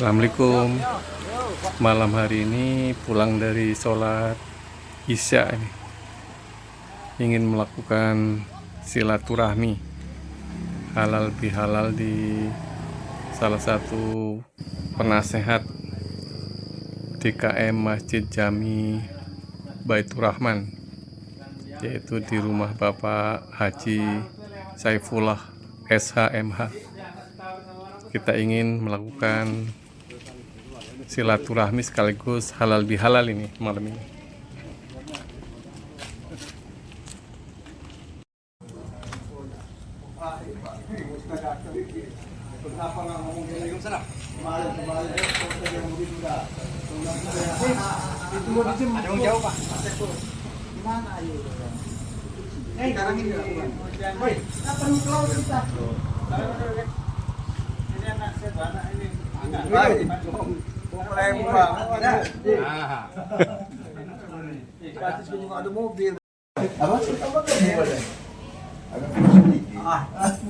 Assalamualaikum. Malam hari ini pulang dari sholat Isya ini, ingin melakukan silaturahmi halal bihalal di salah satu penasehat DKM Masjid Jami Baitur Rahman, yaitu di rumah Bapak Haji Saifullah SHMH. Kita ingin melakukan silaturahmi sekaligus halal bihalal ini malam ini.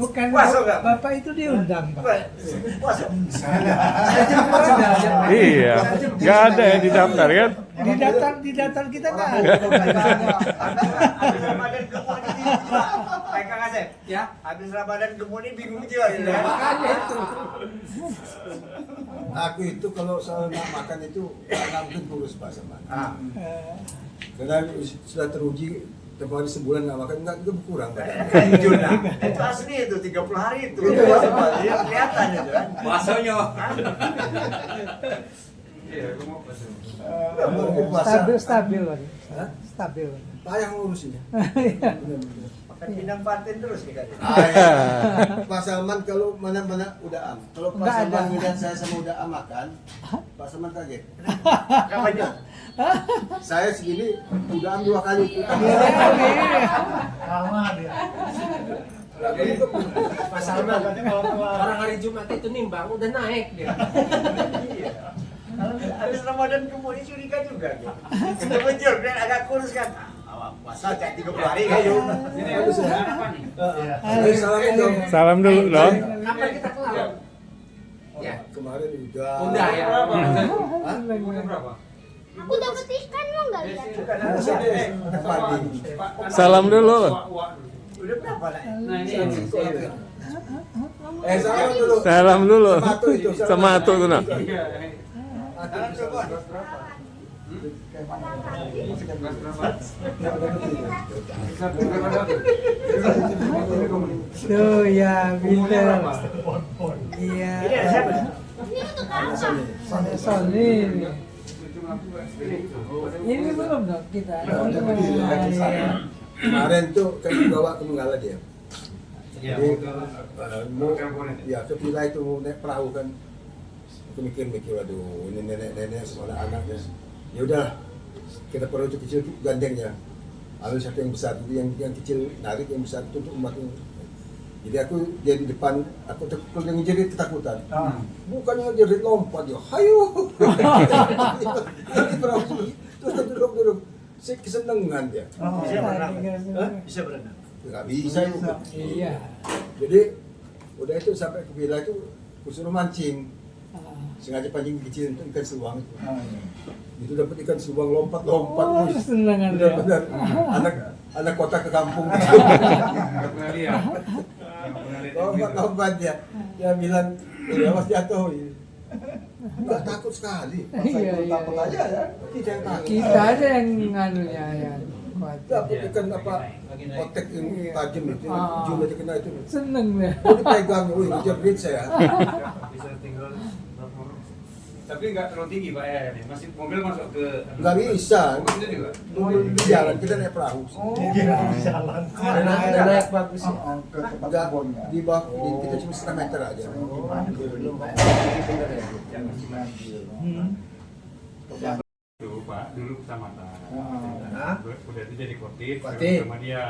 Bukan Bapak itu diundang, Pak. Iya, nggak ada yang didaftar kan? Di daftar kita nggak ada. Ya, habis Ramadan kemudian bingung juga. Makanya itu. Aku itu kalau soal nak makan itu nggak mungkin kurus Pak sama. Karena sudah teruji tempoh hari sebulan nggak makan nggak itu berkurang badannya. Itu asli itu 30 hari itu. Iya, kelihatan itu kan. Masanya. Stabil, Pak. Stabil. Payah ngurusinnya. Makan pindang patin terus nih kan. Pak Salman kalau mana-mana udah am. Kalau Pak Nggak Salman ada. ngeliat saya sama udah am makan, Pak Salman kaget. Kapannya? Saya segini udah am 2 kali. Pak Salman, orang hari Jumat itu nimbang udah naik dia. Habis Ramadan kemudian curiga juga gitu. Itu muncul dan agak kurus kan. Puasa kayak 30 hari kayu. Ini harus ya. Salam dong. Salam dulu dong. Kapan kita kelar? Ya. Kemarin udah. Udah ya. Aku dapat ikan lo nggak lihat? Salam dulu. Udah berapa lah? Salam dulu. Salam dulu. Sematu itu. Sama tuh tuh nak. Tuh ya, pinter. Iya. Ini ada siapa? Ini untuk apa? Ada Sony. Ini belum dong kita. Kemarin tuh kan dibawa ke Menggala dia. Jadi mau ya ke villa itu mau naik perahu kan. Aku mikir, aduh ini nenek-nenek semua anaknya. Ya udah kita perahu itu kecil gandengnya. Ambil satu yang besar, jadi yang kecil narik, yang besar itu untuk umat ini. Jadi aku dia di depan, aku kalau yang jerit ketakutan. Bukannya jerit lompat ya, hayo. Di perahu terus duduk. Saya kesenangan dia. Bisa berenang. Nggak bisa itu. Iya. Jadi udah itu sampai ke villa itu kusuruh mancing. Sengaja pancing kecil untuk ikan seluang itu. Itu dapat ikan seluang lompat. Oh, wih. senangan dia. Benar-benar anak kota ke kampung. Lompat dia. Dia bilang, awas jatuh. Nggak takut sekali. Iya. Takut aja ya. Kita yang takut. Kita ada yang nganunya ya. Dapat ikan apa? Otek yang tajam itu, jumlah kena itu. Seneng deh. Oh, dipegang, wih, jepit saya. Tapi nggak terlalu tinggi Pak ya, ini masih mobil masuk ke Nggak bisa. itu juga. Nunggu di jalan kita naik perahu. Karena air naik bagus. Enggak di bawah, kita cuma setengah meter aja. Dulu Pak, dulu kecamatan. Udah itu jadi kotif Kotif. sama dia.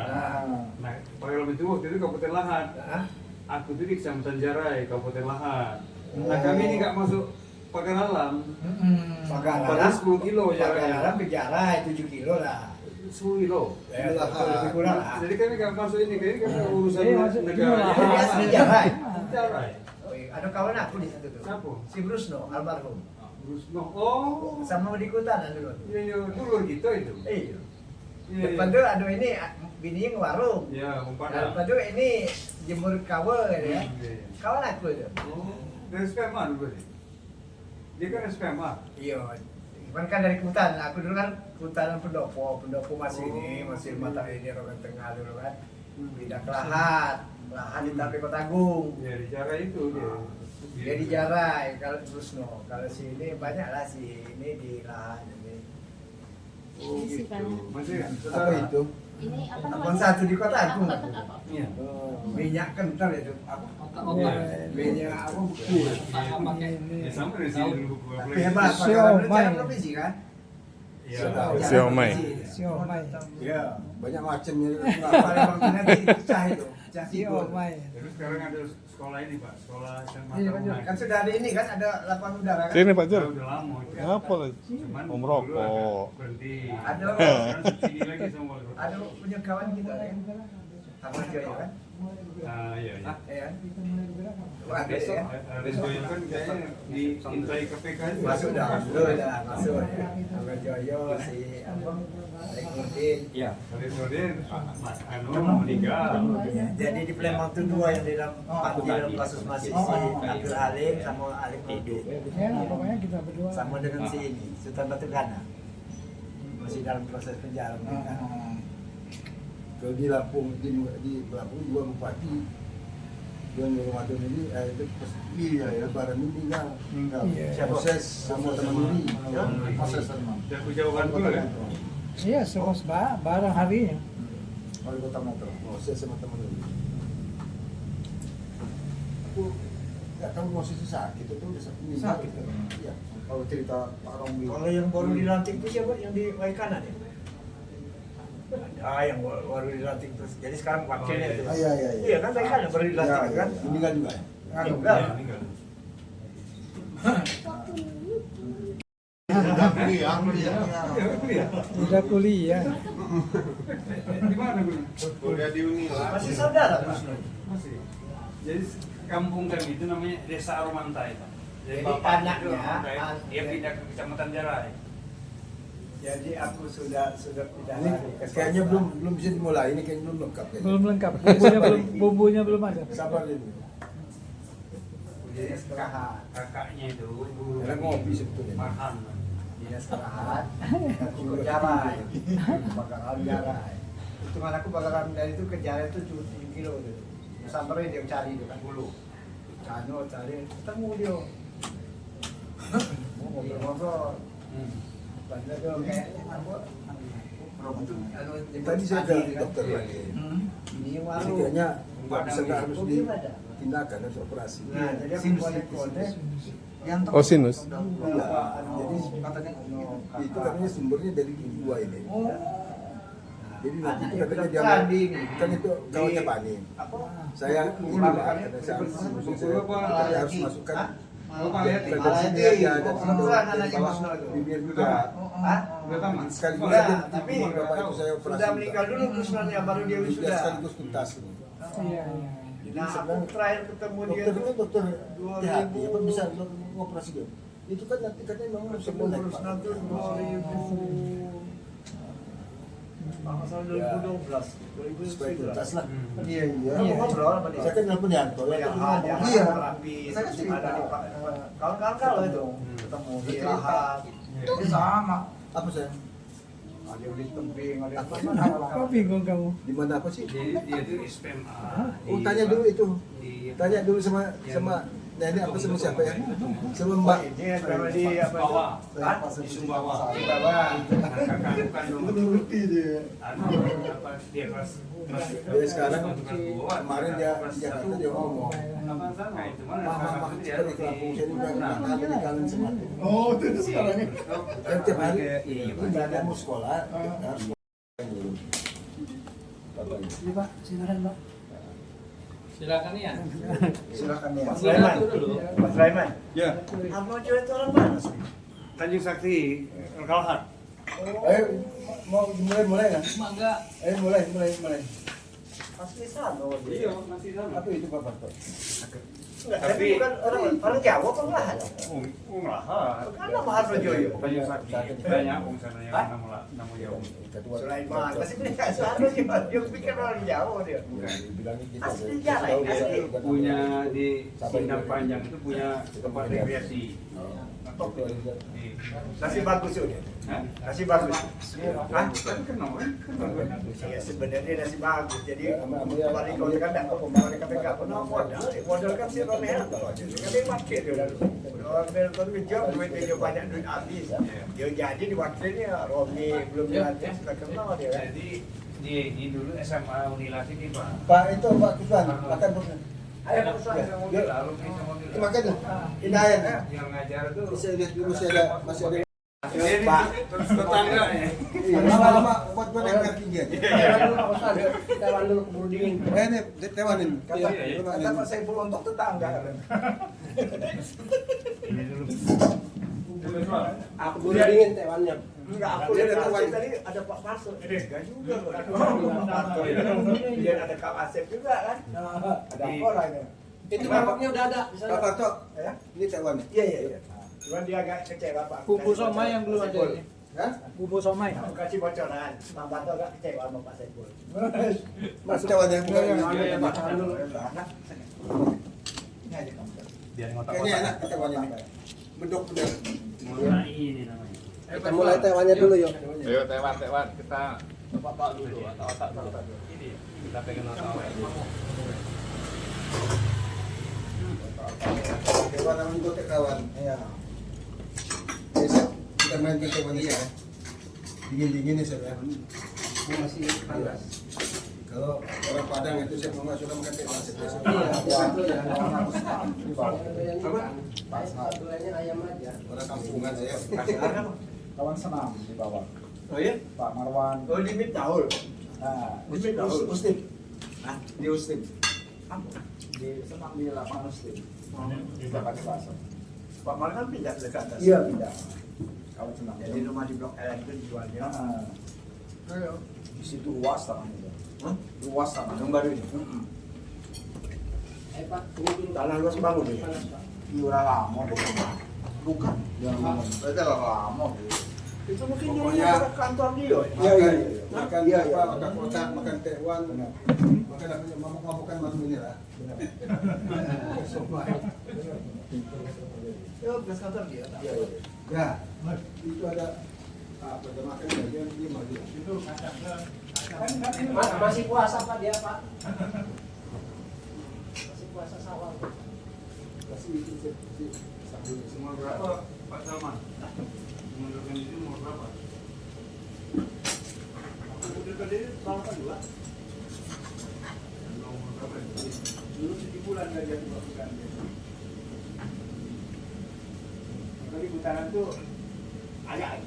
Nah, Pak Ilham itu waktu itu Kabupaten Lahat. Aku tuh di Kecamatan Jarai, Kabupaten Lahat. Nah kami ini nggak masuk Pagar Alam. Padahal 10 kilo jaraknya. ke Jarai 7 kilo lah. 10 kilo. Lebih kurang lah. Jadi kami nggak masuk ini, kami urusan Iya, masuk negara. ini lah. Jadi asli Jarai. Jarai. Oh iya, ada kawan aku di situ tuh. Siapa? Si Brusno, almarhum. Rusno. Oh. Sama di Kutan dulu. Iya, iya, dulu kita itu. Iya. Iya, Depan tuh ada ini bininya warung. Iya, Nah, umpannya. depan tuh ini jemur kawe ya. Iya. Kawan aku itu. Oh, dari SPMA dulu sih. Dia kan SPMA. Iya. Cuman kan dari Kutan, aku dulu kan Kutan Pendopo masih ini, masih mata ini Rokan Tengah dulu kan. Pindah ke Lahat di Tapi Kota Agung. Ya, di cara itu dia. Dia di Jarai, kalau Brusno, kalau sini banyak lah si ini di Lahat ini. Oh, Ini sih, gitu. Pak. Masih kan? Apa itu? Ini apa Abang namanya? satu di Kota Agung. Iya. Minyak kental itu. Apa? Minyak apa? Ya, sama dari sini dulu gua Tapi play. hebat, Siomay. cara provinsi kan? Iya. Siomay. Siomay. Iya. Banyak macamnya. Palembang nanti pecah itu. Pecah sibuk. Siomay. Terus sekarang ada sekolah ini Pak, sekolah SMA Iya, Pak, Taruna. Kan sudah ada ini kan, ada lapangan udara kan? Sini Pak Jur. Udah lama. itu. Apa lagi? Cuman Mau dulu merokok. ada berhenti. Ada. Sekarang subsidi lagi sama wali kota. Ada punya kawan kita kan? Sama Joyo kan? Ah, iya, iya. Iya. Ada Besok ya. Aris Boyo kan kayaknya di intai KPK juga. Masuk dah, udah masuk ya. Sama Joyo si apa? Rekordin. Iya. Aris Boyo meninggal. Jadi di Palembang itu dua yang di dalam mati dalam kasus masih si Abdul Halim sama Alim Nurdin. Ya, pokoknya kita berdua. Sama dengan si ini, Sultan Batu Gana. Masih dalam proses penjara mereka. Kalau di Lampung dua bupati yang Ramadan ini itu pas lebaran ini meninggal. Iya. Proses sama teman ini. Proses sama. Udah kejauhan dulu ya. Iya, semua barang harinya. Wali Kota Metro. Proses sama teman ini. Aku nggak tahu posisi sakit itu udah meninggal. Sakit. Iya. Kalau cerita Pak Romli. Kalau yang baru dilantik itu siapa? Yang di Waikanan ya? Ada yang baru dilantik terus. Jadi sekarang wakilnya itu. Iya. Iya kan Waikanan baru dilantik kan? Meninggal juga ya. Enggak. Iya, meninggal. Iya, kuliah. Udah kuliah. Di mana Bu? Masih saudara Brusno. Masih. Jadi kampung kami itu namanya Desa Aromantai, Pak. Jadi bapak anaknya, Aromantai, dia pindah ke Kecamatan Jarai. Jadi aku sudah pindah Ini lagi ke kayaknya swasta. belum bisa dimulai. Ini kayaknya belum lengkap. Kayaknya. Belum lengkap. Bumbunya belum ada. Sabar ini. Dinas Kerahat. Kakaknya itu guru Enak ngopi sebetulnya. Marham. Dinas Kerahat. Aku ke Jarai. Bakaran Jarai. Itu aku bakaran dari itu ke Jarai itu cuma 7 kilo gitu. Sampai dia cari itu kan dulu. Cari ketemu dia. Mau ngobrol-ngobrol. Padahal dia kayak apa? Anu, Tadi saya ke dokter lagi. Ini yang Ini baru. kayaknya nggak bisa nggak harus Oh, gimana? ditindakan harus operasi. Nah, jadi aku kode yang Oh, sinus. Iya. Jadi katanya itu katanya sumbernya dari gua ini. Oh. Jadi nanti itu katanya dia Tadi kan itu kawannya Pak Ani. apa? Saya ini Pak, kata saya harus saya harus masukkan. Dari sini aja, dari situ. Kebetulan anaknya Bawa Mas Nol. bibir juga. Hah? Udah tamat. Sekaligus Enggak, aja tapi bapak itu saya operasi. sudah meninggal dulu Kusnannya baru dia Biar wisuda. sekaligus tuntas ini. Iya. Jadi Nah, aku sebenarnya terakhir ketemu dia dokter itu tuh dokter 2000. hati apa bisa operasi dia? Itu kan nanti katanya memang sebelum naik, Pak. Kusnan tuh 2000. Kalau salah 2012, Supaya tuntas 2011. lah. Iya. Iya. Ngobrol sama dia. Saya kan nelpon Yanto, Yang Yanto ada ngomong, yang iya. lapis, Saya kan cerita. ada di kawan-kawan kalau itu ketemu di Lahat. Itu sama. Apa saya? Ada yang di tembing, ada yang Kok bingung kamu? Di mana apa sih? Dia itu SPMA. Oh, tanya dulu itu. Di Tanya dulu sama nenek apa sama siapa ya? Sama Mbak. Ini sama di apa? Sumbawa. Hah? Di Sumbawa. Di bawah. Kakak kandung. Ngerti dia. Anu, apa, dia kelas Dia sekarang kelas dua, kemarin dia di Jakarta dia ngomong. Apa sana itu mana? Mama seperti kampung saya udah nggak kangen sama aku. Oh, itu sekarang. Kan tiap hari udah ada mau sekolah. harus Iya, Pak. Silakan, Pak. Silakan ya. Silakan ya. Mas Mas Sulaiman. dulu. Mas Sulaiman. Ya, Abang Joyo itu orang mana sih? Tanjung Sakti, Kalahar. Ayo mau mulai kan? Mangga. Ayo mulai. Asli sana Iya, masih sama. Apa itu Pak? Enggak, tapi bukan orang Jawa apa lahan? Lahat. Kan mahal Projoyo. Banyak sakit. Banyak kung sana yang namu jauh. Sulaiman, masih punya suara sih, dia pikir orang Jawa dia. Asli jalan, asli. Punya di Sindang Panjang itu punya tempat rekreasi. Masih bagus tuh dia. Hah? Masih bagus. Hah? Kan kenal kan? Ya sebenarnya masih bagus. Jadi kembali kau kan tak apa kembali kata enggak pernah modal kan si Romeo. Kan dia pakai dia. Orang Belton kerja duit dia banyak duit habis. Dia jadi di wakilnya Romi belum dilatih sudah kenal dia kan. Jadi di dulu SMA Unilas ini Pak. Pak itu Pak Kuswan makan dulu. Ayo Kuswan. Makan tuh. Indayan. Yang ngajar tuh Bisa lihat dulu masih ada Pak, tetangga ya. lama-lama buat naik tinggi aja. Tewan dulu keburu dingin. Ini tewanin. Kata Pak Saiful untuk tetangga. Aku keburu dingin tewannya. Enggak, aku lihat tadi ada Pak Parso. Enggak juga loh. Dia ada Kak Asep juga kan. Ada orangnya. Itu bapaknya udah ada. Pak Parto, Ya? ini tewan. Iya iya iya. Cuman dia agak kecewa Pak. Bumbu somai yang belum ada ini. Hah? Bumbu somai. Aku kasih bocoran. Bang Bato agak kecewa sama Pak Saiful. Mas tewan yang bukan. Ini aja kamu. biar Kayaknya enak tewan ini. Bedok bener. Mulai ini namanya. Kita mulai tewannya dulu yuk. Ayo Tewan kita Bapak dulu otak ini kita pengen otak. Tewan namanya itu kawan. Iya. Besok kita main ke tewan ini ya. Dingin-dingin ya sebenarnya. Masih panas. Kalau orang Padang itu siap mama sudah makan tewan besok. Iya, satu ya. Apa? Satunya ayam aja. Orang kampungan saya. Kawan senam di bawah. Oh iya? Pak Marwan. Oh di Midtaul. Nah, Di Midtaul. Ustim. Hah? Di Ustim. Di senam di lapangan Ustim. Tidak pakai bakso. Pak Mar kan pindah ke atas. Iya, tidak. Kawan senam. Jadi rumah di Blok L itu dijualnya. Nah, di situ luas tanahnya. Hah? Luas tanah. Yang baru ini. Pak, ini dulu. Tanah luas bangun ini. Panas, Pak. Iura lama deh. Bukan. Berarti lama deh. Itu mungkin Pokoknya- dia ada kantor dia. Makan Iya, apa, iya. makan kotak, makan tewan, makan apa yang mabuk-mabukan malam ini lah. Ya, bekas kantor dia. Iya, iya. Ya, itu ada apa? Ada makan bagian 5 dia. Masih puasa Pak dia Pak. Masih puasa sawal. Kasih itu sambil Umur berapa Pak Salman? Mengundurkan diri umur berapa? Mengundurkan diri tahun kedua. Umur berapa ya? Dulu 7 bulan nggak jadi melakukan. Tapi putaran tuh agak.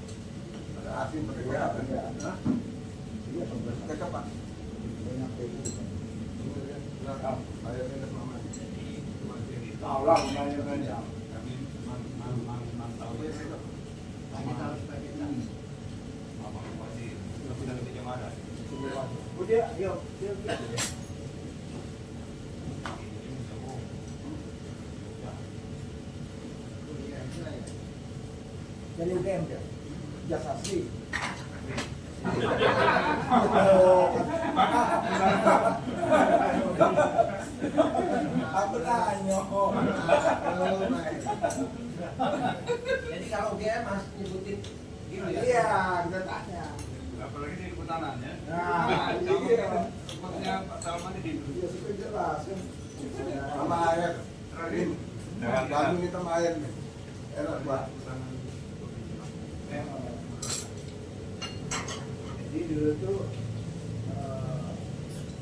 ada asin berbeda. Hah? Iya, mereka Pak. Banyak itu. Belakang, ayamnya ada mama. Tahu lah, namanya. Kami mantau ya. Kita harus pakai ini. Mama pasti sudah punya ketika marah. Oh dia gitu ya. Jadi UGM dia. Jasa asli. Aku tanya. Jadi kalau dia Mas nyebutin gitu ya. Iya, kita tanya. Apalagi di kehutanan ya. Nah, iya. Tempatnya Pak Salman di Iya, sudah jelas kan. Sama air. terakhir. Bandung kita sama air nih. Enak Pak. Jadi dulu tuh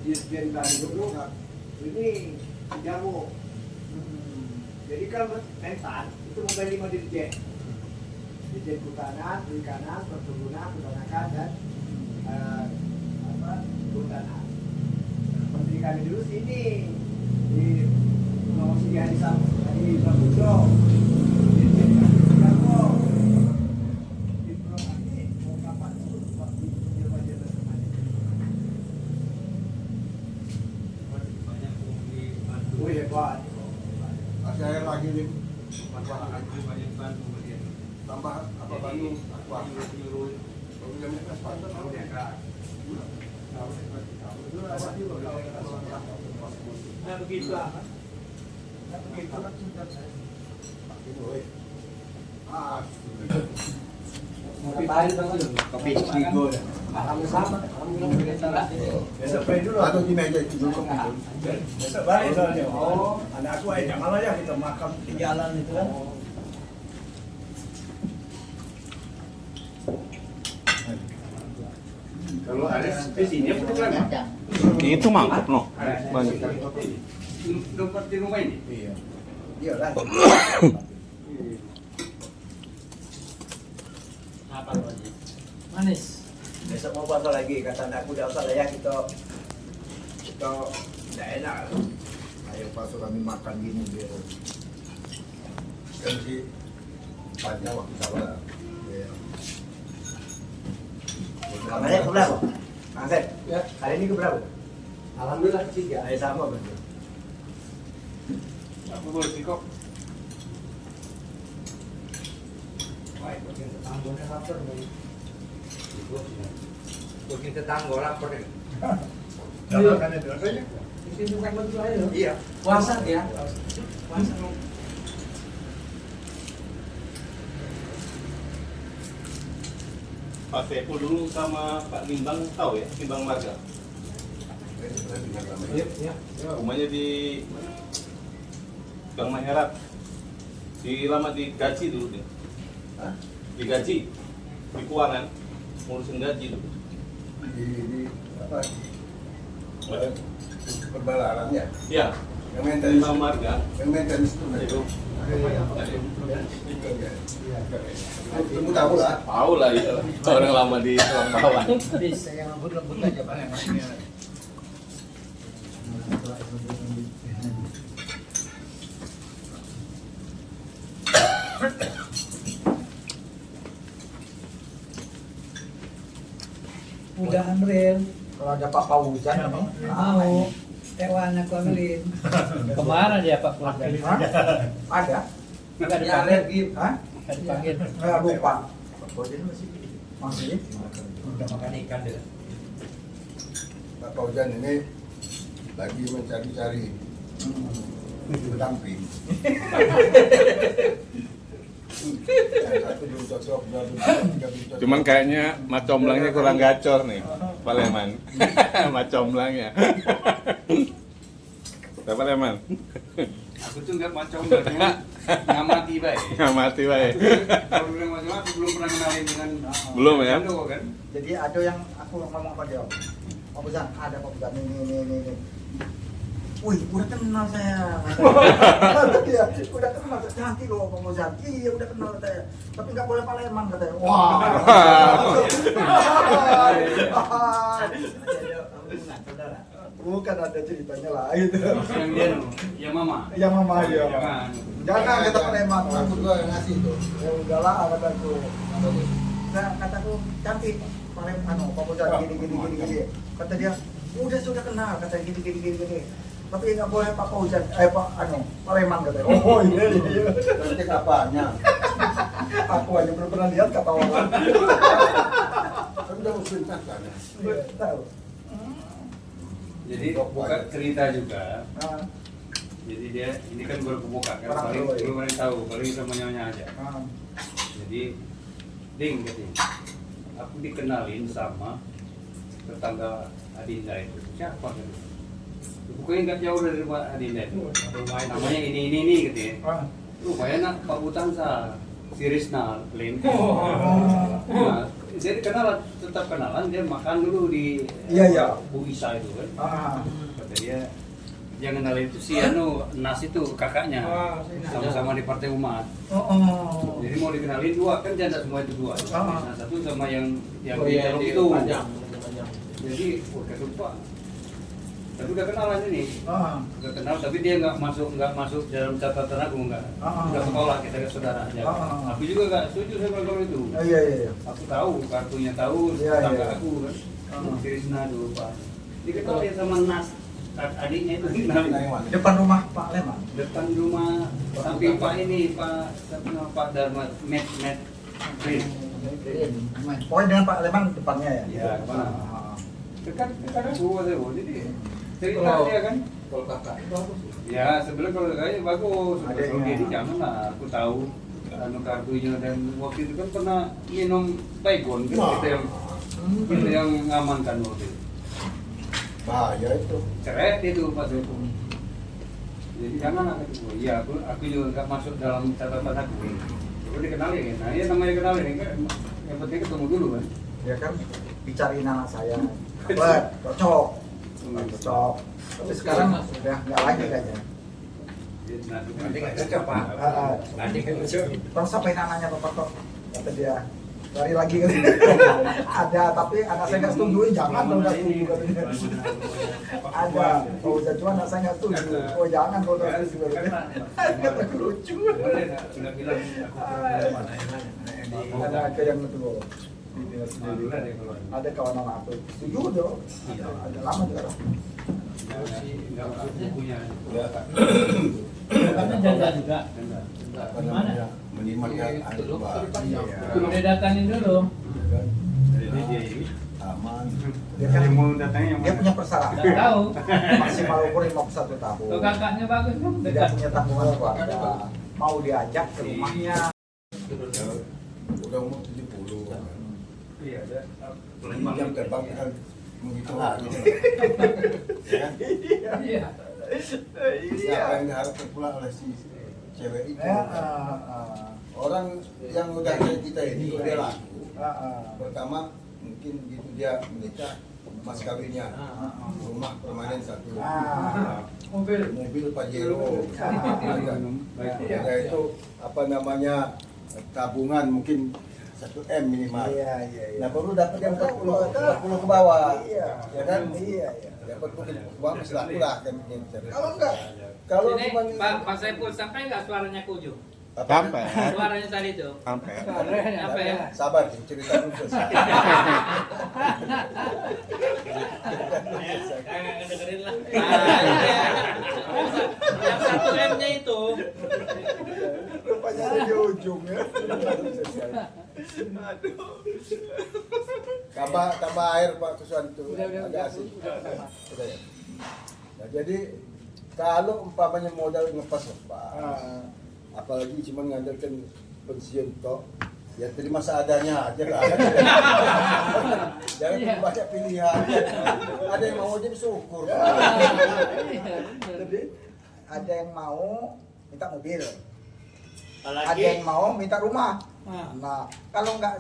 Dirjen Bandung ini jamu. Jadi kan mentan itu membeli 5 dirjen. Dirjen Kehutanan, Perikanan, Perkebunan, Peternakan dan Kehutanan. Menteri kami dulu sini di Pulau Sidia di Sabudo. Dirjen Jamu. Di Pulau Nanti mau kapan tuh waktu Jelma-jelma semuanya. Banyak di Bandung. Oh hebat. Kasih air lagi nih. Manfaat aku banyak bantu dia. Tambah apa batu? Aku Nyuruh kalau yang nekas pantas. tahu dia kan. Nah begitu lah. Kopi Cigo. Sama. Besok balik dulu. Atau di meja itu dulu. Besok balik soalnya. Oh, anak aku aja malah ya kita makan di jalan itu kan. Kalau ada spesies ini apa kan? Itu mangkok no. Banyak. Tempat di rumah ini. Iya. Iya lah. Apa lagi? Manis. Besok mau puasa lagi kata anakku dah usah lah ya kita tidak enak. Ayo pas kami makan gini biar. Kan si banyak waktu salah. Namanya keberapa? Angset. Ya. Hari ini keberapa? Alhamdulillah 3. Hari sama betul. Aku boleh sih kok. Bikin tetangga lapar ya. Kalau kan itu rasanya. Bikin bukan betul aja. Iya. Puasa dia. Puasa. Pak Saiful dulu sama Pak Limbang tahu ya, Limbang Marga. Iya. Rumahnya di Gang Maherat. Lama digaji dulu dia. Digaji di keuangan, ngurusin gaji dulu. Di apa? Perbalarannya. Ya, Yang mentalis. Limbang Marga Yang mentalis itu. itu. Kamu tahu lah. Tahu lah itu orang lama di Lampawan. Bisa yang lembut-lembut aja Pak yang masnya. Udah ambil, Kalau ada Pak Paujan nih, mau tewan aku ambilin. Kemana dia Pak Paujan? ada. Nggak Ya dipanggil, alergi, hah? nggak dipanggil. Lupa. Pak Paujan masih Udah makan ikan dia. Pak Paujan ini lagi mencari-cari pendamping. Yang satu belum cocok, dua belum cocok, tiga belum cocok. Cuman kayaknya macomblangnya kurang gacor nih, Pak Leman. Macomblangnya. Pak Leman. Aku tuh nggak macam ngamati baik. Ngamati baik. Kalau bilang macam aku belum pernah kenalin dengan Belum ya? Jando, kan? Jadi ada yang aku ngomong apa dia? Pak Paujan, ada Pak Paujan ini. Wih, udah kenal saya. Iya, udah kenal cantik loh Pak Paujan. Iya, udah kenal saya. Tapi nggak boleh Palembang katanya. Wah. Bukan ada ceritanya lah gitu. Yang dia ya mama. Yang mama dia. Jangan. Jangan kata Palembang. Aku juga yang ngasih tuh. Ya udahlah kataku. Nah, kataku cantik Palembang Pak Paujan gini. Kata dia, udah sudah kenal kata gini. Tapi nggak boleh Pak Paujan, Palembang katanya. Oh iya. Nanti apanya? Aku aja belum pernah lihat kata orang. Kan udah usulin kan? Tahu. Jadi buka cerita juga. Ah, Jadi dia ini kan baru kebuka kan Orang paling tua, ya. belum ada yang tahu, paling sama nyonya aja. ah. Jadi ding katanya. Aku dikenalin sama tetangga Adinda itu. Siapa kan? Pokoknya nggak jauh dari rumah Adinda itu. Rumah namanya ini katanya. Ah. Rupanya nak Pak Butansa, si Risna, Lin. Oh. Nah, jadi tetap kenalan, dia makan dulu di Iya. Bu Isa itu kan. Ah. Kata dia, yang kenalin itu si Nas itu kakaknya, sama-sama di Partai Umat. Oh. Jadi mau dikenalin dua, kan janda semua itu dua. Ah. Nah, satu sama yang di Iya, Teluk di itu. panjang. Jadi, kata lupa. Tapi udah kenalan ini. Ah. Udah kenal, tapi dia nggak masuk dalam catatan aku nggak. Udah sekolah kita ke saudara aja. Aku juga nggak setuju sama kalau itu. Iya. Aku tahu kartunya tahu Iya, tetangga iya. aku kan. Krisna dulu Pak. Dikenal ya sama Nas adiknya itu Depan rumah Pak Lema. depan rumah samping Pak ini Pak Dharma Met Pokoknya dengan Pak Lema depannya ya. ya kemana Ah. dekat aku ada jadi cerita dia kan Kalau kakak itu apa sih? ya sebenarnya kalau kayaknya bagus Adanya. kalau dia jangan lah aku tahu kartunya dan waktu itu kan pernah minum Baygon kan kita yang ngamankan waktu itu Bahaya itu. ceret itu pas itu jadi jangan aku itu iya aku juga nggak masuk dalam catatan aku coba dikenalin nah ya namanya kenalin kan yang penting ketemu dulu kan Dia kan bicarain anak saya. Apa? Cocok. Cocok. Tapi sekarang udah nggak lagi kayaknya. nanti nggak cocok Pak nanti nggak cocok Bang sampai nanya Bapak kok kata dia lari lagi kan. Ada tapi anak saya nggak setuju, jangan kalau nggak setuju katanya. Ada, kalau udah cuma anak saya nggak setuju. Oh jangan kalau nggak setuju katanya. Kata lucu. sudah bilang Ada ke yang itu di dinas sendiri. Ada kawan anak aku setuju dong. Ada lama juga. punya Ya, Karena jaga juga. apa namanya? Menyimak anu Pak. Udah datangin dulu. Aman. Dia kan yang mau datangnya yang dia mana? punya persyaratan Nggak tahu. maksimal umur 51 tahun. Tuh kakaknya bagus tuh. Tidak Dekat. punya tanggungan keluarga. Mau diajak ke rumahnya. Udah umur 70 kan. Iya ada Jam terbang kan menghitung waktu. Ya kan? Iya. Siapa yang diharapkan pula oleh si cewek itu? Orang Orang yang udah kayak kita ini udah laku. uh, Pertama mungkin gitu dia menikah, mas kawinnya, rumah permanen satu, mobil Pajero, ada itu apa namanya tabungan mungkin 1 M minimal. Nah baru dapat yang 40 ke bawah, ya kan? Dapat mungkin ke bawah masih laku lah kan. Kalau enggak, kalau Ini cuma Pak Saiful sampai nggak suaranya ke ujung? Sampai. Suaranya tadi tuh. Sampai. Sampai ya? sabar, cerita dulu selesai. Nggak dengerin lah. Nah, iya. Yang 1 M-nya itu. rupanya ada di ujung ya. Tambah air Pak Kuswanto, agak asin. Udah ya. Nah, jadi kalau umpamanya modal ngepas Pak, apalagi cuma ngandalkan pensiun toh, ya terima seadanya aja lah. Jangan Iya. banyak pilihan. Ada yang mau aja bersyukur. Jadi ada yang mau minta mobil, ada yang mau minta rumah. Nah kalau nggak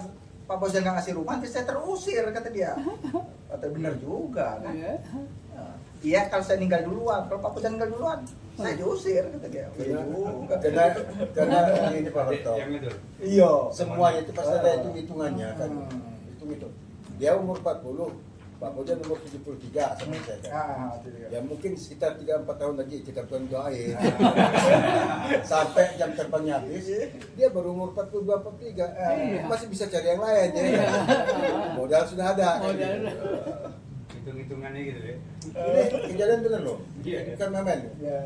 Pak Bos nggak ngasih rumah, nanti saya terusir kata dia. Kata benar juga kan. Iya kalau saya ninggal duluan, kalau Pak Bos ninggal duluan, saya diusir kata dia. Iya juga. Karena ini Pak Harto, yang itu Iya. semuanya itu pasti ada hitung-hitungannya kan. Hitung-hitung. Dia umur 40, Pak Bojan umur 73 sama saya kan. Itu dia. Ya mungkin sekitar 3-4 tahun lagi kita tuan doain. Sampai jam terbangnya habis, dia baru umur 42-43. Masih bisa cari yang lain ya. Modal sudah ada. kan Modal. gitu. hitung-hitungannya gitu ya Ini kejadian bener loh. Iya. Bukan main. Ya.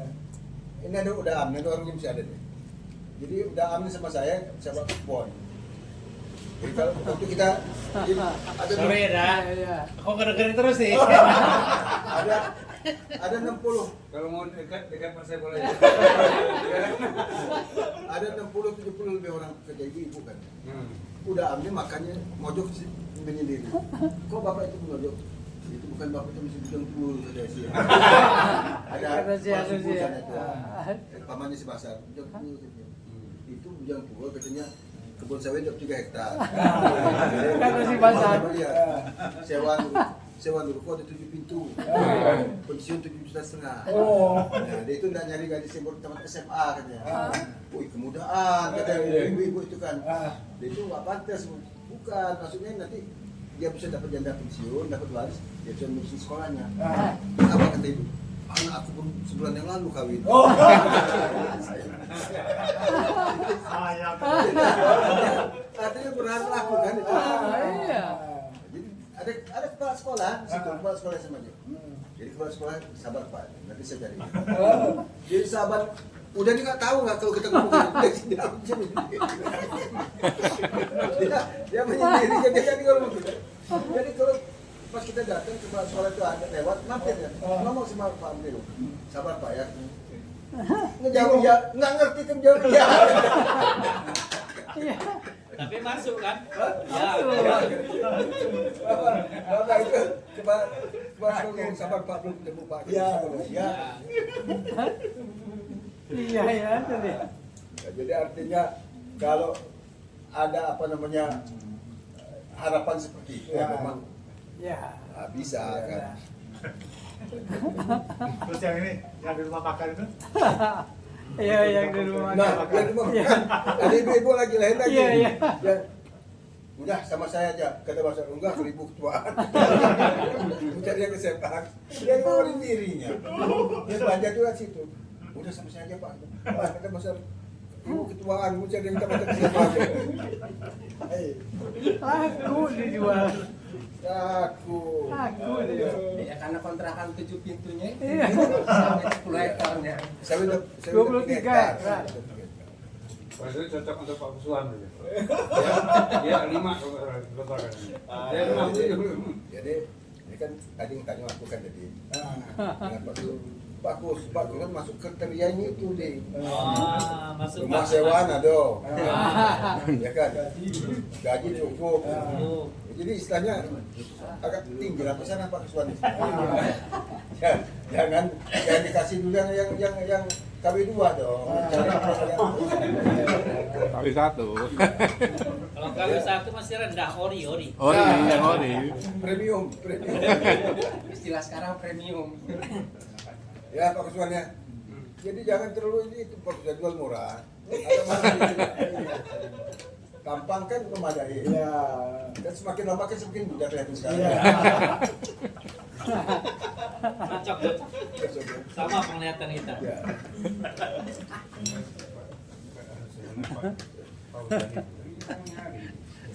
Ini ada udah amnya, ada orang yang masih ada nih. Jadi udah amnya sama saya bawa kupon. Jadi kalau waktu kita ada Sorry dah. Kok kedengerin terus sih? ada 60 kalau mau dekat partai bola ya ada 60-70 lebih orang kerja ibu kan. Udah ambil makannya mojok sih menyendiri. Kok bapak itu mojok? Itu bukan bapak itu mesti bidang pul ada sih. Ada Rahasia. pamannya si Basar bidang pul katanya. Itu bidang pul katanya kebun sawit 3 hektar. Kata si Basar. Iya. Sewa dulu ada 7 pintu. Pensiun 7,5 juta. Nah, dia itu nggak nyari gadis yang baru tamat SMA katanya. Wih, kemudahan katanya ibu-ibu itu kan. Dia itu nggak pantas, bukan. Maksudnya nanti dia bisa dapat janda pensiun, dapat waris, dia bisa ngurusin sekolahnya. Apa kata ibu? Anak aku baru sebulan yang lalu kawin. Artinya berharap laku kan itu. Iya. Jadi ada kepala sekolah di situ. itu kepala sekolah sama dia. Jadi kepala sekolah sabar Pak, nanti saya cari. Jadi sabar, udah dia nggak tahu nggak kalau kita ngomong dia menyendiri jadi kalau gitu. Jadi kalau pas kita datang kepala sekolah itu ada lewat mampir ya, ngomong sama Pak Amri, sabar Pak ya. Ngejawab ya, nggak ngerti kan jawab ya. Tapi masuk kan? Bapak itu coba ngomong sabar Pak belum ketemu Pak. Ya. Iya ya, itu deh. Jadi artinya kalau ada apa namanya harapan seperti itu ya memang bisa kan. Terus yang ini, yang di rumah makan itu? Iya, yang di rumah. Nah, yang rumah makan, ada ibu-ibu lagi lain lagi. Iya. Ya, udah sama saya aja, kata bahasa enggak 1000 ketuaan. Mencari yang kesepak, dia ngeluarin dirinya. Dia belanja juga situ. Udah sama saya aja Pak. Pak, kata bahasa ibu ketuaan, mencari yang tempat kesepak. Aku dijual. Aku dijual. Ya karena kontrakan 7 pintunya itu Iya. sampai 10 hektare. saya udah 23 hektar. Maksudnya cocok untuk Pak Kuswan gitu. Ya 5 kontrakan. Dia 5. Jadi ini kan tadi yang tanya aku kan tadi. Kenapa tuh bagus kan masuk kriterianya itu deh. Masuk Rumah sewaan ada, ya kan? Gaji cukup. Jadi istilahnya agak tinggi lah pesan Pak Kuswan. Jangan dikasih dulu yang KW2 dong. KW1. Kalau KW1 masih rendah, ori. Ori. Premium. Istilah sekarang premium. Ya Pak Kuswan ya. Jadi jangan terlalu ini itu Pak Kuswan jual murah. Atau mahal. Gampang kan memadai. Iya. Dan semakin lama kan semakin mudah kelihatan sekali. Cocok. Sama penglihatan kita. Ya.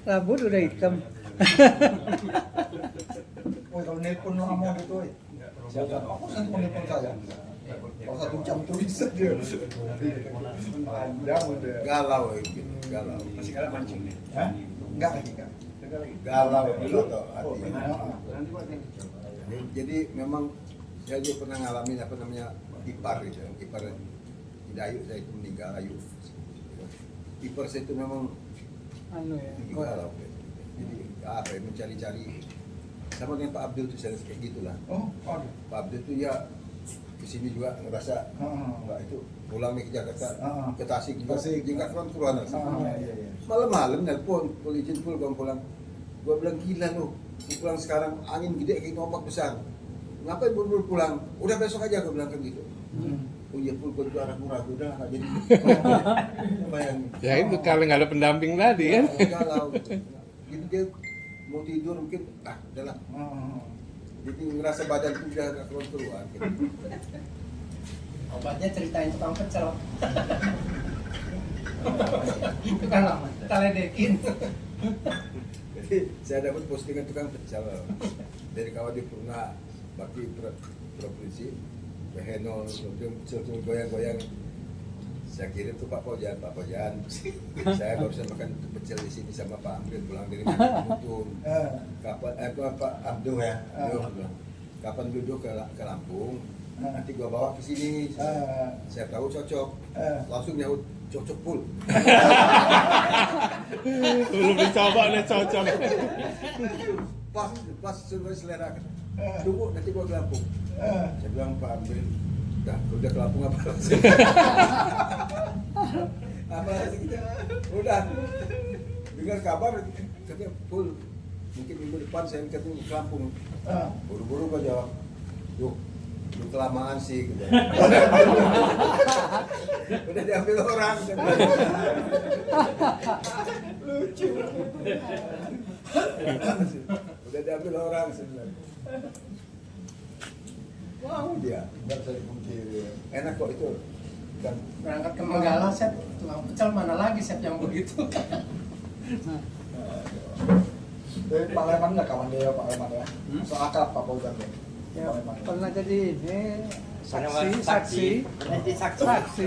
Rambut udah hitam. Oh, kalau nelpon ngomong gitu, siapa? Aku satu nelpon saya. Kalau 1 jam tuh bisa dia. Panjang udah. Galau itu, galau. Masih kalah mancing nih. Hah? Enggak lagi kan? Galau itu atau Oh, hati. Jadi memang saya juga pernah ngalamin apa namanya ipar gitu, ipar tidak Ayu saya itu meninggal Ayu. Ipar saya itu memang galau. Jadi apa ya mencari-cari sama dengan Pak Abdul itu saya kayak gitulah. Oh, Pak Abdul itu ya kesini juga ngerasa enggak itu pulang nih ke Jakarta ke Tasik juga jingkat front keluar iya. malam-malam nelpon polisi full kamu pulang gua bilang gila lu pulang sekarang angin gede kayak ombak besar ngapain buru-buru pulang udah besok aja gua bilang kan gitu oh iya pul gua juga ragu-ragu udah nggak jadi bayangin Ya itu kalau nggak ada pendamping tadi kan. galau gitu. Jadi dia mau tidur mungkin udahlah jadi ngerasa badan itu udah nggak keluar gitu. Obatnya ceritain tukang pecel. Itu kan lama. Kita ledekin. Jadi saya dapat postingan tukang pecel dari kawan di Purna Bakti Provinsi Beheno sebelum goyang-goyang saya kirim tuh Pak Pojan saya barusan makan pecel di sini sama Pak Amrin pulang dari Mutun kapan Pak Abdul ya kapan duduk ke Lampung nanti gua bawa ke sini saya tahu cocok langsung nyaut cocok pul Belum dicoba nih cocok. pas sesuai selera tunggu nanti gua ke Lampung saya bilang Pak Amrin udah ke Lampung apa lagi kita udah dengar kabar katanya full mungkin minggu depan saya ketemu ke Lampung buru-buru gua jawab yuk lu kelamaan sih gitu. Udah diambil orang lucu udah diambil orang sebenarnya wow dia nggak bisa dipungkiri enak kok itu kan Berangkat ke Manggala, Sep. Tukang pecel mana lagi, Sep, yang begitu? Dari Pak Leman nggak kawan dia Pak Leman ya? So akrab Pak Fauzan ya? Ya, Pak Leman. pernah jadi ini saksi. Nanti saksi. Saksi.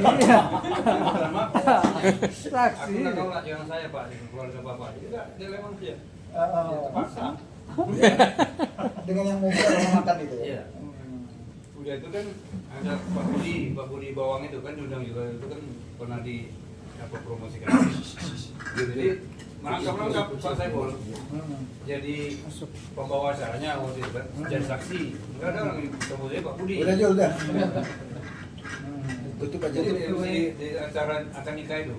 Aku nggak tahu lah jangan saya Pak di keluarga Bapak. Dia memang dia. Dia terpaksa. Dengan yang mobil orang makan itu ya? Iya. Udah itu kan ada Pak Budi Bawang itu kan diundang juga itu kan pernah di apa promosikan. Jadi merangkap Pak Saiful jadi pembawa acaranya waktu itu kan jadi saksi. Enggak ada orang yang ketemu saya Pak Budi. Udah Jul, udah. Tutup aja. Jadi di acara akad nikah itu.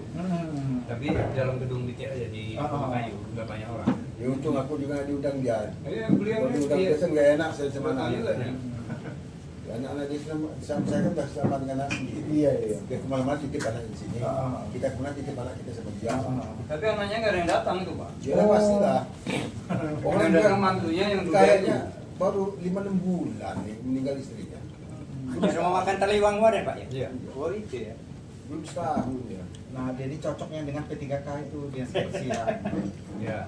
Tapi dalam gedung dikit aja di Rumah Kayu, nggak banyak orang. Ya untung aku juga diundang dia. Beliau Kalau diundang biasa nggak enak saya sama anak-anak. Anak-anak di sama saya kan udah sama dengan anak sendiri. Iya iya. Dia kemana-mana titip anak di sini. Kita kemana titip anak kita sama dia. Tapi anaknya nggak ada yang datang itu Pak. Ya pasti lah. Orang yang mantunya yang kayaknya baru 5-6 bulan nih meninggal istrinya. Rumah makan Taliwang ada Pak ya? Iya. Oh itu ya. Belum setahun ya. Nah jadi cocoknya dengan P3K itu dia seperti ya. Iya.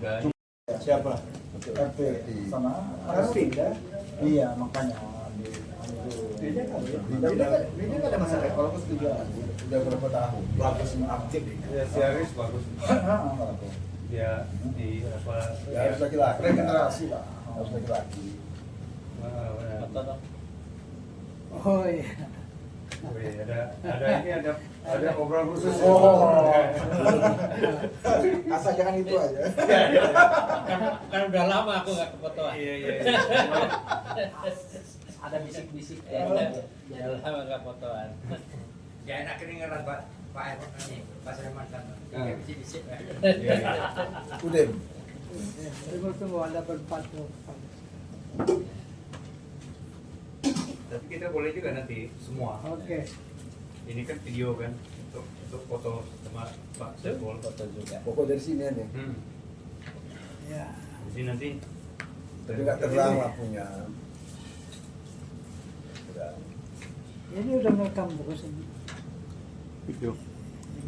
Udah. Siapa? Betul. RT sama RT ya? Iya makanya beda nggak ada masalah kalau aku setuju Udah berapa tahun? bagus aktif Ya si Aris bagus. Dia di apa? Ya harus laki-laki. regenerasi lah Harus laki-laki. Oh iya. Oh iya, ada obrolan khusus. oh asal jangan itu aja Kan udah lama aku nggak kefotoan. Iya. Ada bisik-bisik. Udah lama nggak fotoan. Ya enak kedengeran Pak. Pak Eko ini Pak Sleman kan. Kayak bisik-bisik. Iya. Udah. Tunggu ada berempat tuh. Tapi kita boleh juga nanti semua. Oke. Ini kan video kan untuk foto sama Pak Saiful. Foto juga. Pokok dari sini nih. Ya. Jadi nanti Tapi nggak terang lampunya. Udah. Ini udah ngerekam terus ini. Video.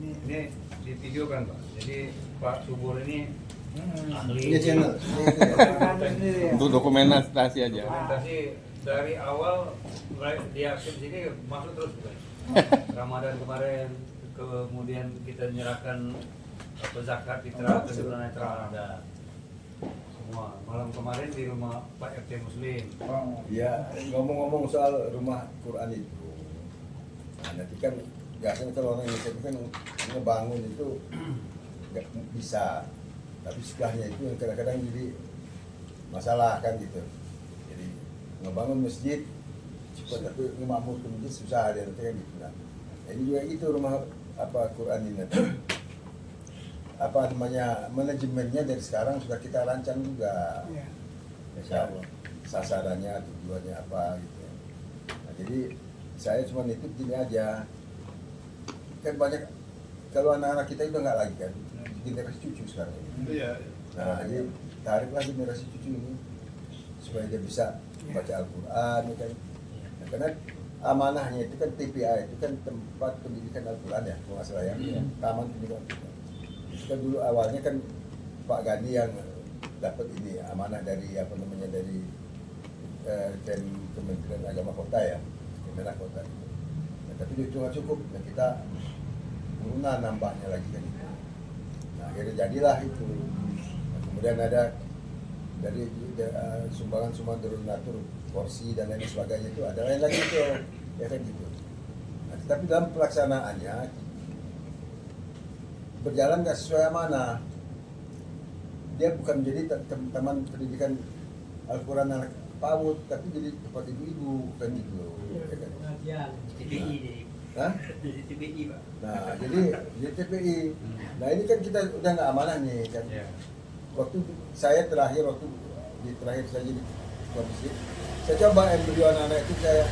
ini di video kan Pak. Jadi Pak Subur ini ahli Ini channel. Kan sendiri ya. Untuk dokumentasi aja. dokumentasi dari awal mulai dia aktif sini masuk terus bukan? Ramadan kemarin kemudian kita menyerahkan apa zakat fitrah ke tunanetra ada semua malam kemarin di rumah Pak RT Muslim. Ya, ngomong-ngomong soal rumah Quran itu. Nah, nanti kan biasanya kalau orang Indonesia itu kan ngebangun itu nggak bisa. Tapi sebelahnya itu yang kadang-kadang jadi masalah kan gitu. Jadi ngebangun masjid cepat tapi ngemakmur ke masjid susah dia nanti kan gitu kan. Nah, ini juga itu rumah apa Quran ini. Apa namanya manajemennya dari sekarang sudah kita rancang juga. Iya. Ya, sasarannya tujuannya apa gitu. Nah, jadi saya cuma nitip gini aja. Kan banyak kalau anak-anak kita udah nggak lagi kan generasi cucu sekarang ini. Iya. Nah, jadi tariklah generasi cucu ini supaya dia bisa baca Al-Quran ya kan. Nah, karena amanahnya itu kan TPA itu kan tempat pendidikan Al-Quran ya, kalau nggak salah ya. Taman pendidikan Al-Quran. Itu kan dulu awalnya kan Pak Gani yang dapat ini amanah dari apa namanya dari Kementerian Agama Kota ya, Kementerian Kota. Nah, tapi itu nggak cukup, nah, kita turunan nambahnya lagi kan. Nah, akhirnya jadilah itu. Nah, kemudian ada dari sumbangan donatur kursi dan lain sebagainya itu ada lain lagi itu ya kan gitu. Nah, tapi dalam pelaksanaannya berjalan nggak sesuai amanah. Dia bukan menjadi taman pendidikan Al-Quran anak PAUD, tapi jadi tempat ibu-ibu kan gitu. Ya kan? TPI jadi. Hah? Jadi TPI Pak. Nah, jadi TPI. Nah, ini kan kita udah nggak amanah nih kan. Iya. Waktu saya terakhir saya jadi komisi, saya coba embrio anak-anak itu saya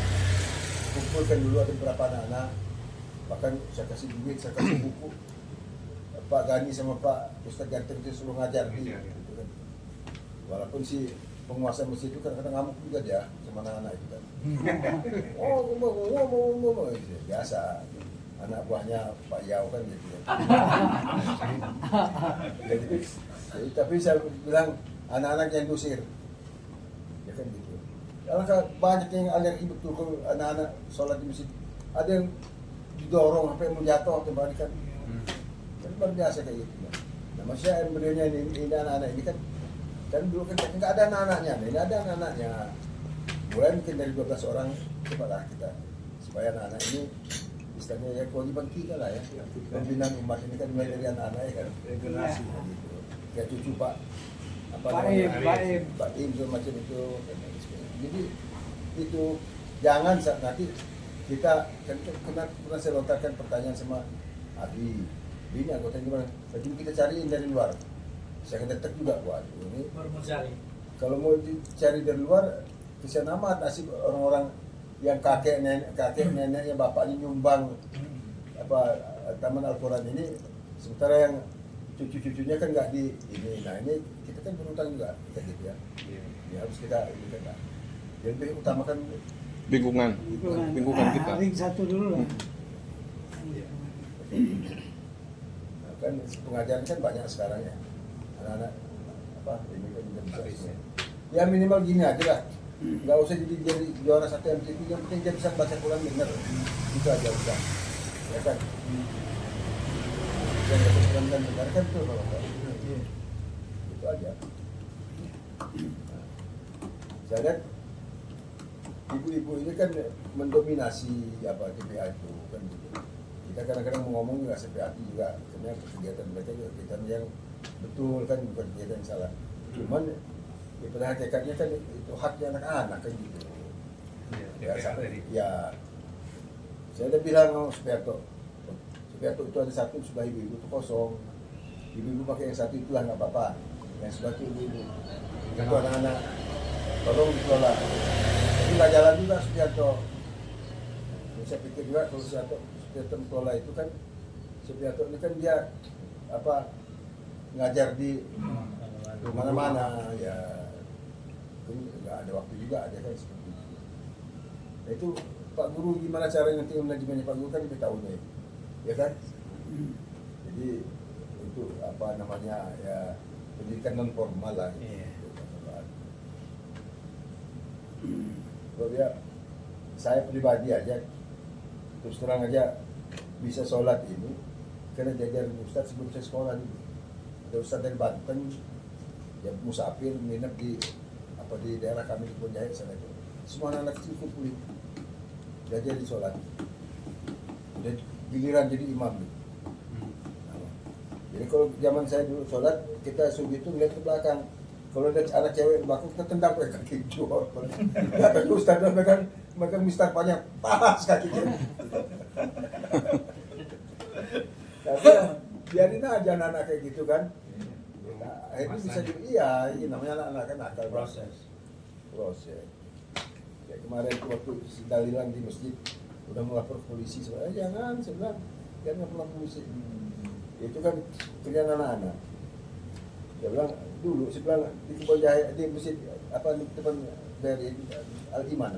kumpulkan dulu ada beberapa anak-anak, bahkan saya kasih duit, saya kasih buku. Pak Gani sama Pak Ustadz Gantung itu suruh ngajar di gitu kan. Walaupun si penguasa masjid itu kadang-kadang ngamuk juga dia sama anak-anak itu kan. Oh, ngomong, biasa. anak buahnya Pak Yao kan gitu. Jadi, tapi saya bilang anak-anak yang diusir, ya kan gitu. Karena banyak yang alergi betul kalau anak-anak sholat di masjid, ada yang didorong sampai mau jatuh atau balik kan. Kan luar biasa kayak gitu. Nah, maksudnya embrionya ini anak-anak ini kan dulu kan nggak ada anak-anaknya, ini ada anak-anaknya. Mulai mungkin dari 12 orang, cobalah kita supaya anak-anak ini istilahnya ya kewajiban kita lah ya. Pembinaan umat ini kan mulai dari anak-anak ya kan. Generasi gitu. Kayak cucu Pak Pak Im macam itu. Jadi itu jangan nanti kita kan pernah saya lontarkan pertanyaan sama Abi, ini anggota gimana? Jadi kita cariin dari luar. Saya detek juga, waduh ini. Kalau mau dicari dari luar, kesian amat nasib orang-orang yang kakek neneknya bapaknya nyumbang Taman Al-Quran ini, sementara yang cucu-cucunya kan nggak di ini. Nah ini kita kan berutang juga, kayak gitu ya. Ya harus kita ini kan. Yang lebih utamakan Lingkungan kita. Ring satu dulu lah. Nah, kan pengajaran kan banyak sekarang ya. Anak-anak ini kan juga bisa. Ya minimal gini aja lah. Nggak usah jadi juara satu MTV, yang penting dia bisa baca Quran bener. Itu aja udah. Ya kan? Bisa baca Quran dan benar kan tuh kalau nggak. Itu aja. Nah, saya lihat ibu-ibu ini kan mendominasi KPA itu kan gitu. Kita kadang-kadang mau ngomong juga sampai hati juga, karena kegiatan mereka juga kegiatan yang betul kan, bukan kegiatan yang salah. Cuman ya, pada hakikatnya kan itu haknya anak-anak kan gitu. Ya, saya udah bilang sama Supiarto itu ada satu sebelah ibu-ibu itu kosong. Ibu-ibu pakai yang satu itulah nggak apa-apa. Yang sebelah itu ibu-ibu. Itu anak-anak. Tolong dikelola. Tapi nggak jalan juga Supiarto. Saya pikir juga kalau Supiarto mengelola itu kan, Supiarto ini kan dia ngajar di mana-mana ya, nggak ada waktu juga ada kan seperti itu. Nah, itu Pak Guru gimana cara nanti manajemennya Pak Guru kan lebih tahu nih, ya kan? Jadi itu ya pendidikan non formal lah. Kalau ya saya pribadi aja terus terang aja bisa sholat ini karena jajaran Ustadz sebelum saya sekolah dulu. Ada Ustadz dari Banten yang musafir menginap di daerah kami di Ponjaya sana itu. Semua anak kecil kumpulin belajar di sholat. Dan giliran jadi imam gitu. Jadi kalau zaman saya dulu sholat, kita subuh itu ngeliat ke belakang. Kalau ada anak cewek di belakang, kita tendang pakai kaki jor. Kata Ustadz mereka mistar panjang, pas kaki kiri. Tapi biarin aja anak-anak kayak gitu kan. Akhirnya bisa juga, iya namanya anak-anak kan akal proses. Kayak kemarin waktu sedang hilang di masjid, udah melapor polisi, sebenarnya jangan melapor polisi. Itu kan kerjaan anak-anak. Dia bilang dulu, saya bilang di Kebon Jaya, di masjid depan dari Al-Iman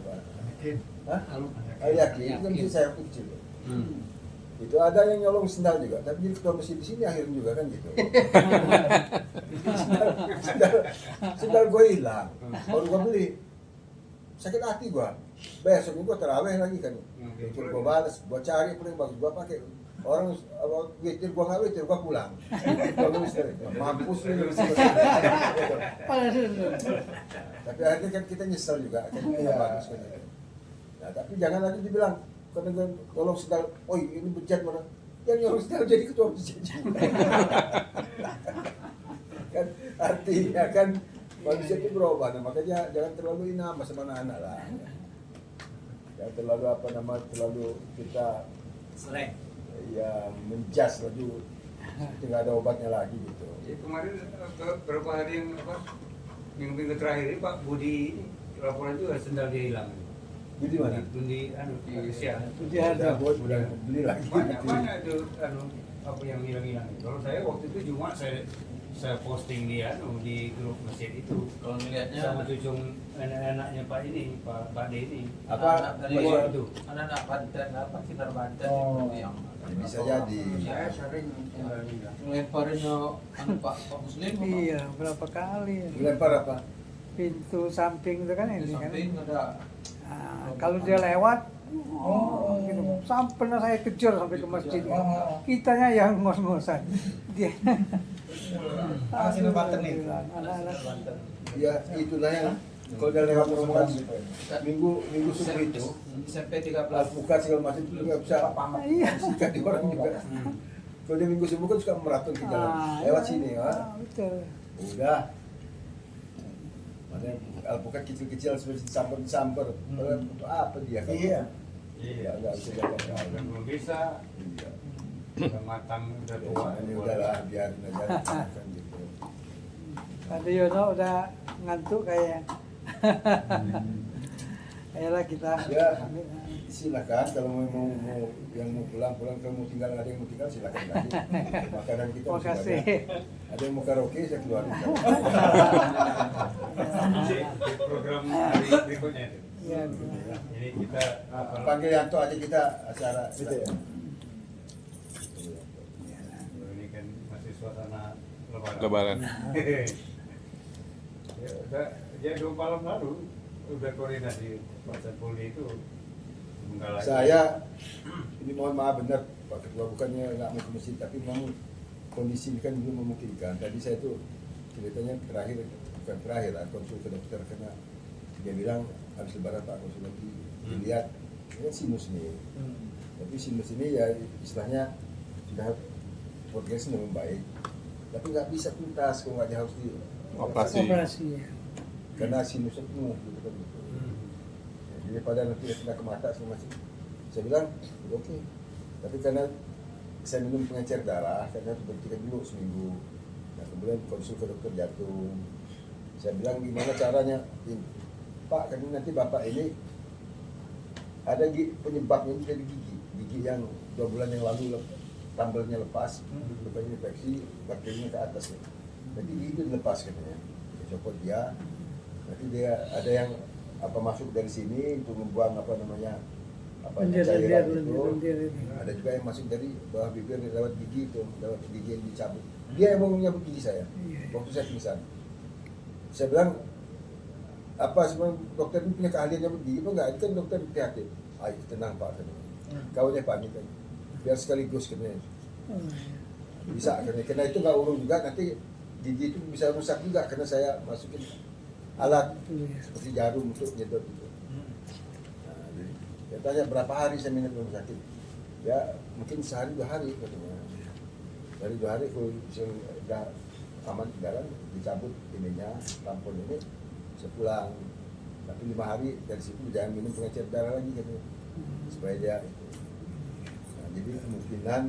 Al-Yakin, itu kan masjid saya waktu kecil. Itu ada yang nyolong sendal juga, tapi jadi ketua masjid di sini akhirnya juga kan gitu. Sendal gue hilang, baru gue beli, sakit hati gue. Besoknya gue terawih lagi kan, gue balas, gue cari paling bagus, gue pakai. Orang witir gue nggak witir, gue pulang. Mampus nih. Tapi akhirnya kan kita nyesel juga, kan nggak bagus kan. Nah tapi jangan lagi dibilang, karena tolong sendal, oh ini bejat mana? Yang nyolong sendal jadi ketua masjid. Kan artinya kan manusia itu berubah, nah, makanya jangan terlalu inam sama anak-anak lah. Jangan terlalu kita sering. Ya menjas lagi, nggak ada obatnya lagi gitu. Ya, kemarin beberapa hari yang minggu terakhir ini Pak Budi laporan juga sendal dia hilang. Di mana? Di Malaysia. Budi ada. Udah beli lagi. Banyak itu yang hilang-hilang. Kalau saya waktu itu cuma saya posting dia di grup masjid itu. Kalau melihatnya sama cucung anak-anaknya Pak De ini. apa dari itu? anak-anak Banten, sekitar Banten Oh. itu yang Ya, bisa jadi. Saya sering Ngelemparin Pak Muslim. Iya, berapa kali ya. Dilempar apa? Pintu samping itu kan Di ini kan. samping ada Nah, kalau dia lewat, gitu. Sampai pernah saya kejar sampai ke masjid. Kitanya yang ngos-ngosan. Dia. Anak-anak. Ya itulah yang kalau dia lewat rombongan minggu subuh itu SMP 13. buka segala macam itu nggak bisa Iya. sikat di orang juga. Kalau dia minggu subuh kan suka meraton ke jalan lewat sini ya. Betul. Udah. Mana alpukat kecil-kecil seperti disamper. Untuk apa dia kan? Iya. Iya, nggak bisa dapat. Belum bisa. Iya. Udah matang, udah tua. Ini udahlah biarin aja kan gitu. Pak Yono udah ngantuk kayaknya. Ayolah kita. Ya, silakan kalau mau yang mau pulang kalau mau tinggal ada yang mau tinggal silakan lagi. Makanan kita Terima masih kasih. banyak. Ada yang mau karaoke saya keluarin. Program hari berikutnya itu. Iya. Ini kita Panggil Yanto aja kita acara gitu ya. ini kan masih suasana lebaran. Lebaran. Ya udah, ya 2 malam lalu udah koordinasi Pak Sapolri itu menggalakkan. Saya ini mohon maaf benar Pak Ketua bukannya nggak mau ke masjid tapi memang kondisi ini kan belum memungkinkan. Tadi saya tuh ceritanya bukan terakhir konsul ke dokter karena dia bilang habis lebaran Pak konsul lagi dilihat ini kan sinus nih. Tapi sinus ini ya istilahnya sudah progres membaik. Tapi nggak bisa tuntas kalau nggak harus di Operasi. Operasi ya. karena sinusnya penuh gitu kan gitu. Ya, jadi pada nanti dia kena ke mata semua macam. Saya bilang oke. Tapi karena saya minum pengencer darah karena itu berhentikan dulu seminggu. Nah kemudian konsul ke dokter jantung. Saya bilang gimana caranya? Pak, kan nanti bapak ini ada penyebabnya itu dari gigi yang 2 bulan yang lalu tambelnya lepas, lupanya infeksi, bakterinya ke atas ya. Nanti gigi itu dilepas katanya, copot dia. Nanti dia ada yang apa masuk dari sini untuk membuang apa namanya cairan itu. Ada juga yang masuk dari bawah bibir lewat gigi itu, lewat gigi yang dicabut. Dia yang mau menyabut gigi saya. Waktu saya pingsan, saya bilang apa sebenarnya dokter ini punya keahlian nyabut gigi apa enggak? Itu kan dokter prihatin. Ayo tenang Pak, kau deh panik kan, biar sekaligus katanya. Bisa karena itu nggak urung juga nanti gigi itu bisa rusak juga karena saya masukin alat seperti jarum untuk nyedot itu. Nah, jadi dia tanya berapa hari saya minum rumah sakit? Ya mungkin sehari 2 hari katanya. Dari 2 hari kalau sudah aman jalan dicabut ininya tampon ini saya pulang. Tapi 5 hari dari situ jangan minum pengencer darah lagi katanya supaya dia itu. Nah, jadi kemungkinan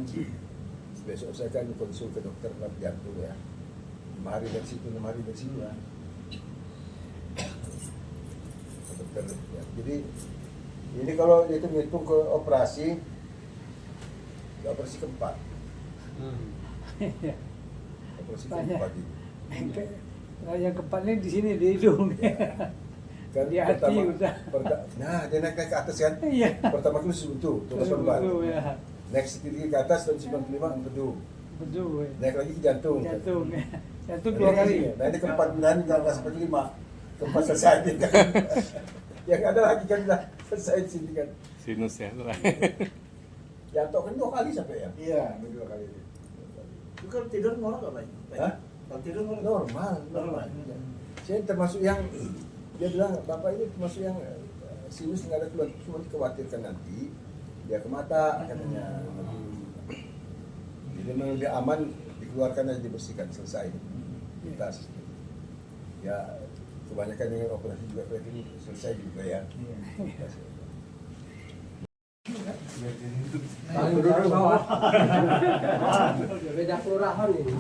besok saya akan konsul ke dokter jantung ya. 5 hari dari situ, 6 hari dari situ ya. Dokter ya. Jadi ini kalau itu ngitung ke operasi keempat. Operasi keempat itu. Yang keempatnya di sini di hidung. Kan Di hati udah. Nah, dia naik ke atas kan? Iya. Pertama kali sebut Betul ya. naik sedikit ke atas tahun 95 empedu. Betul. Naik lagi ke jantung. Jantung. Jantung Nah, 2 kali. Nah ini keempat bulan nggak seperti 5. Keempat selesai kan. Yang ada lagi kan udah selesai di sini kan. Sinusnya tuh. Jantung kan 2 kali sampai ya. Iya, 2 kali. Itu kalau tidur normal nggak Pak? Hah? Kalau tidur Normal. Saya termasuk yang dia bilang bapak ini termasuk yang sinus nggak ada keluar, cuma dikhawatirkan nanti dia ke mata katanya. Jadi memang dia aman dikeluarkan aja dibersihkan selesai. Tas. Ya kebanyakan dengan operasi juga berarti selesai juga ya. Turun bawah. Beda kelurahan ini.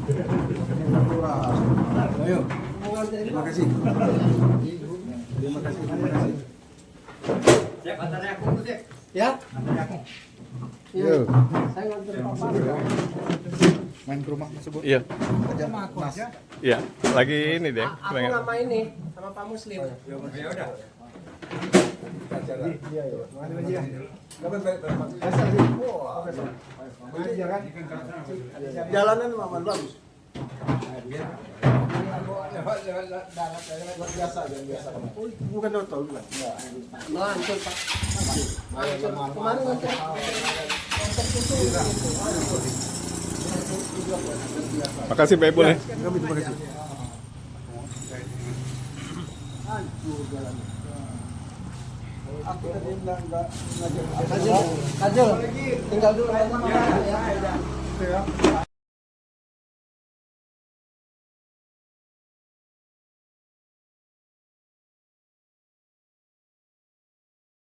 Ayo. Terima kasih. Terima kasih. Cek antarnya aku tuh, Cek. Ya. Yo. Saya nganter Papa. Main ke rumah tersebut. Iya. Sama aku aja. Iya. Lagi ini deh. Aku sama ini, sama Pak Muslim. Ya udah. acara. Iya, iya. Mana aja. Dapat baik memang. Asal sih. Wah, aja kan. Jalanan memang bagus. Lewat biasa aja biasa. Oh, bukan nonton bukan. Lancur Pak. Kemarin nanti. Makasih Pak Ipul ya. Kami terima kasih. Aku tadi bilang enggak Kajol, tinggal dulu ya. ya.